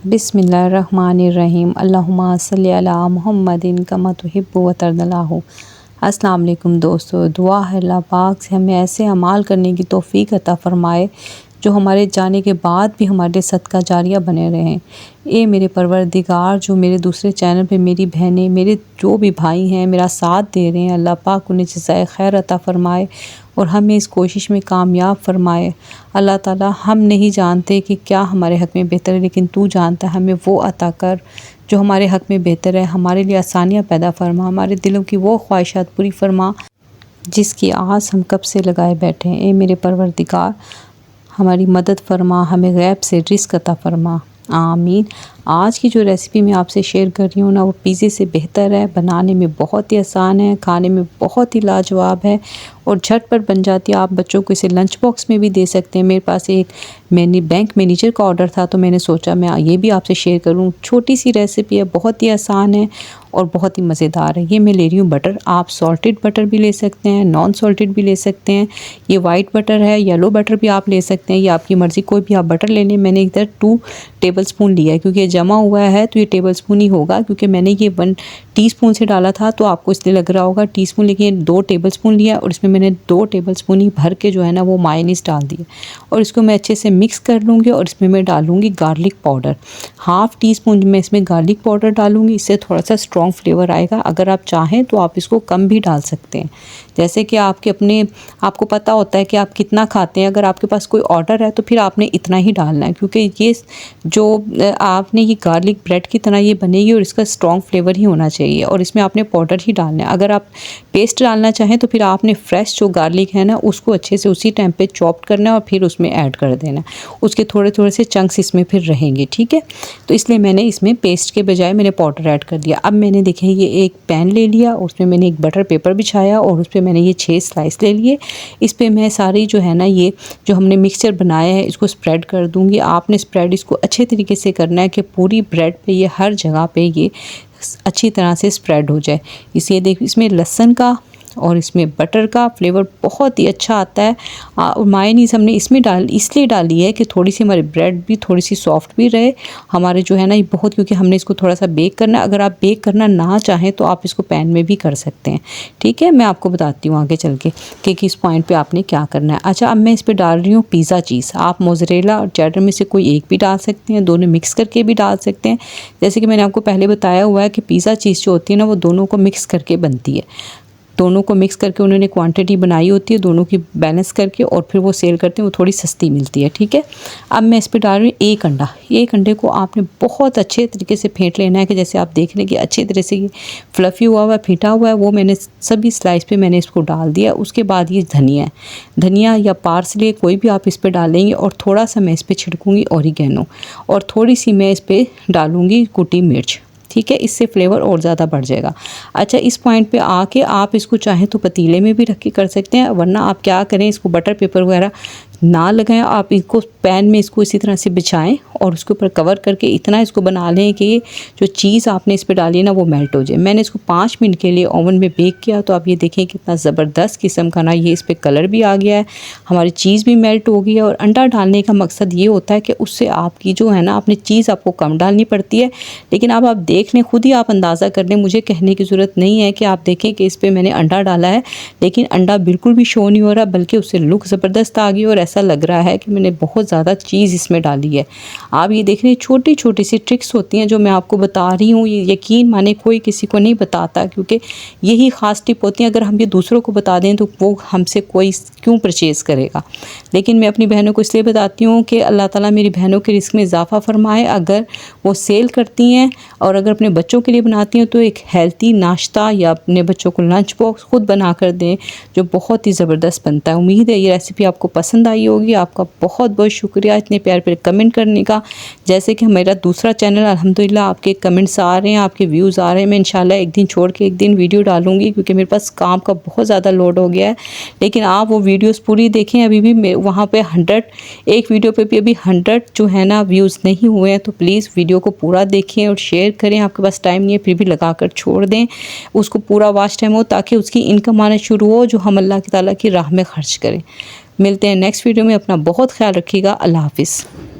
बिस्मिल्लाहिर्रहमानिर्रहीम अल्लाहुम्मा सल्लि अला मुहम्मदिन कमा तुहिब्बु व तर्दल्लाहु। अस्सलाम वालेकुम दोस्तों, दुआ है अल्लाह पाक से हमें ऐसे अमाल करने की तौफ़ीक अता फ़रमाए जो हमारे जाने के बाद भी हमारे सदका जारिया बने रहें। ए मेरे परवरदिगार, जो मेरे दूसरे चैनल पे मेरी बहनें, मेरे जो भी भाई हैं मेरा साथ दे रहे हैं, अल्लाह पाक उन्हें जज़ाए खैर अता फ़रमाए और हमें इस कोशिश में कामयाब फ़रमाए। अल्लाह ताला, हम नहीं जानते कि क्या हमारे हक़ में बेहतर है, लेकिन तू जानता है, हमें वो अता कर जो हमारे हक़ में बेहतर है। हमारे लिए आसानियाँ पैदा फ़रमा, हमारे दिलों की वो ख्वाहिशात पूरी फ़रमा जिसकी आस हम कब से लगाए बैठे हैं। ए मेरे परवरदिगार, हमारी मदद फ़रमा, हमें गैब से रिज़्क़ अता फ़रमा, आमीन। आज की जो रेसिपी मैं आपसे शेयर कर रही हूँ ना, वो पिज़्ज़े से बेहतर है, बनाने में बहुत ही आसान है, खाने में बहुत ही लाजवाब है और झटपट बन जाती है। आप बच्चों को इसे लंच बॉक्स में भी दे सकते हैं। मेरे पास एक बैंक मैनेजर का ऑर्डर था, तो मैंने सोचा मैं ये भी आपसे शेयर करूँ। छोटी सी रेसिपी है, बहुत ही आसान है और बहुत ही मज़ेदार है। ये मैं ले रही हूँ बटर। आप सॉल्टेड बटर भी ले सकते हैं, नॉन सॉल्टेड भी ले सकते हैं। ये वाइट बटर है, येलो बटर भी आप ले सकते हैं, ये आपकी मर्ज़ी, कोई भी आप बटर ले लें। मैंने इधर 2 टेबलस्पून लिया है, क्योंकि ये जमा हुआ है तो ये टेबलस्पून ही होगा, क्योंकि मैंने ये 1 टीस्पून से डाला था तो आपको इसलिए लग रहा होगा टीस्पून, लेकिन 2 टेबलस्पून लिया और इसमें मैंने 2 टेबलस्पून ही भर के जो है ना वो मायोनीज़ डाल दिए और इसको मैं अच्छे से मिक्स कर लूँगी और इसमें मैं डालूँगी गार्लिक पाउडर। हाफ़ टीस्पून मैं इसमें गार्लिक पाउडर डालूँगी, इससे थोड़ा सा स्ट्रॉन्ग फ्लेवर आएगा। अगर आप चाहें तो आप इसको कम भी डाल सकते हैं, जैसे कि आपको पता होता है कि आप कितना खाते हैं। अगर आपके पास कोई ऑर्डर है तो फिर आपने इतना ही डालना है, क्योंकि ये जो आपने ये गार्लिक ब्रेड की तरह ये बनेगी और इसका स्ट्रॉन्ग फ्लेवर ही होना चाहिए और इसमें आपने पाउडर ही डालना है। अगर आप पेस्ट डालना चाहें तो फिर आपने फ्रेश जो गार्लिक है ना उसको अच्छे से उसी टाइम पे चॉप करना है और फिर उसमें ऐड कर देना है। उसके थोड़े थोड़े से चंक्स इसमें फिर रहेंगे, ठीक है। तो इसलिए मैंने इसमें पेस्ट के बजाय मैंने पाउडर ऐड कर दिया। अब मैंने देखें ये एक पैन ले लिया, उसमें मैंने एक बटर पेपर बिछाया और उस पर मैंने ये 6 स्लाइस ले लिए। इस पर मैं सारी जो है ना ये जो हमने मिक्सचर बनाया है इसको स्प्रेड कर दूँगी। आपने स्प्रेड इसको अच्छे तरीके से करना है कि पूरी ब्रेड पे ये हर जगह पे ये अच्छी तरह से स्प्रेड हो जाए। इसे देखिए, इसमें लहसुन का और इसमें बटर का फ्लेवर बहुत ही अच्छा आता है। और मायोनीज़ हमने इसमें इसलिए डाली है कि थोड़ी सी हमारी ब्रेड भी थोड़ी सी सॉफ्ट भी रहे हमारे जो है ना ये बहुत, क्योंकि हमने इसको थोड़ा सा बेक करना है। अगर आप बेक करना ना चाहें तो आप इसको पैन में भी कर सकते हैं, ठीक है। मैं आपको बताती हूँ आगे चल के कि किस पॉइंट पर आपने क्या करना है। अच्छा, अब मैं इस पर डाल रही हूँ पिज़्ज़ा चीज़। आप मोज़रेला और चेडर में से कोई एक भी डाल सकते हैं, दोनों मिक्स करके भी डाल सकते हैं। जैसे कि मैंने आपको पहले बताया हुआ है कि पिज़्ज़ा चीज़ जो होती है ना वो दोनों को मिक्स करके बनती है। दोनों को मिक्स करके उन्होंने क्वांटिटी बनाई होती है, दोनों की बैलेंस करके, और फिर वो सेल करते हैं, वो थोड़ी सस्ती मिलती है, ठीक है। अब मैं इस पर डाल रही हूँ 1 अंडा। 1 अंडे को आपने बहुत अच्छे तरीके से फेंट लेना है कि जैसे आप देख लें कि अच्छी तरह से ये फ्लफ़ी हुआ हुआ है, फेंटा हुआ है। वो मैंने सभी स्लाइस पे मैंने इसको डाल दिया। उसके बाद ये धनिया या पार्सले कोई भी आप इस पर डालेंगे और थोड़ा सा मैं इस पर छिड़कूँगी ऑरिगेनो और थोड़ी सी मैं इस पर डालूँगी कुटी मिर्च, ठीक है। इससे फ्लेवर और ज़्यादा बढ़ जाएगा। अच्छा, इस पॉइंट पे आके आप इसको चाहें तो पतीले में भी रख के कर सकते हैं, वरना आप क्या करें, इसको बटर पेपर वगैरह ना लगाएं, आप इसको पैन में इसको इसी तरह से बिछाएं और उसके ऊपर कवर करके इतना इसको बना लें कि जो चीज़ आपने इस पर डाली है ना वो मेल्ट हो जाए। मैंने इसको 5 मिनट के लिए ओवन में बेक किया, तो आप ये देखें कितना ज़बरदस्त किस्म का ना ये इस पर कलर भी आ गया है, हमारी चीज़ भी मेल्ट हो गई है। और अंडा डालने का मकसद ये होता है कि उससे आपकी जो है ना अपनी चीज़ आपको कम डालनी पड़ती है, लेकिन अब आप देख लें, खुद ही आप अंदाज़ा कर लें, मुझे कहने की ज़रूरत नहीं है कि आप देखें कि इस पर मैंने अंडा डाला है, लेकिन अंडा बिल्कुल भी शो नहीं हो रहा, बल्कि उससे लुक ज़बरदस्त आ गई और ऐसा लग रहा है कि मैंने बहुत ज़्यादा चीज़ इसमें डाली है। आप ये देख रहे हैं, छोटी छोटी सी ट्रिक्स होती हैं जो मैं आपको बता रही हूँ। ये यकीन माने कोई किसी को नहीं बताता, क्योंकि यही ख़ास टिप होती है। अगर हम ये दूसरों को बता दें तो वो हमसे कोई क्यों परचेज़ करेगा। लेकिन मैं अपनी बहनों को इसलिए बताती हूँ कि अल्लाह ताला मेरी बहनों के रिस्क में इजाफ़ा फ़रमाए। अगर वो सेल करती हैं और अगर अपने बच्चों के लिए बनाती हैं तो एक हेल्थी नाश्ता या अपने बच्चों को लंच बॉक्स खुद बना कर दें, जो बहुत ही ज़बरदस्त बनता है। उम्मीद है ये रेसिपी आपको पसंद आई होगी। आपका बहुत बहुत शुक्रिया इतने प्यार प्यारे कमेंट करने का। जैसे कि मेरा दूसरा चैनल अल्हम्दुलिल्लाह आपके कमेंट्स आ रहे हैं, आपके व्यूज़ आ रहे हैं। मैं इंशाल्लाह एक दिन छोड़ के एक दिन वीडियो डालूंगी, क्योंकि मेरे पास काम का बहुत ज़्यादा लोड हो गया है। लेकिन आप वो वीडियोस पूरी देखें। अभी भी वहाँ पे 100 एक वीडियो पे भी अभी 100 जो है ना व्यूज़ नहीं हुए हैं, तो प्लीज़ वीडियो को पूरा देखें और शेयर करें। आपके पास टाइम नहीं है फिर भी लगा कर छोड़ दें, उसको पूरा वॉच टाइम हो, ताकि उसकी इनकम आना शुरू हो, जो हम अल्लाह ताला की राह में खर्च करें। मिलते हैं नेक्स्ट वीडियो में। अपना बहुत ख्याल रखिएगा। अल्लाह हाफिज़।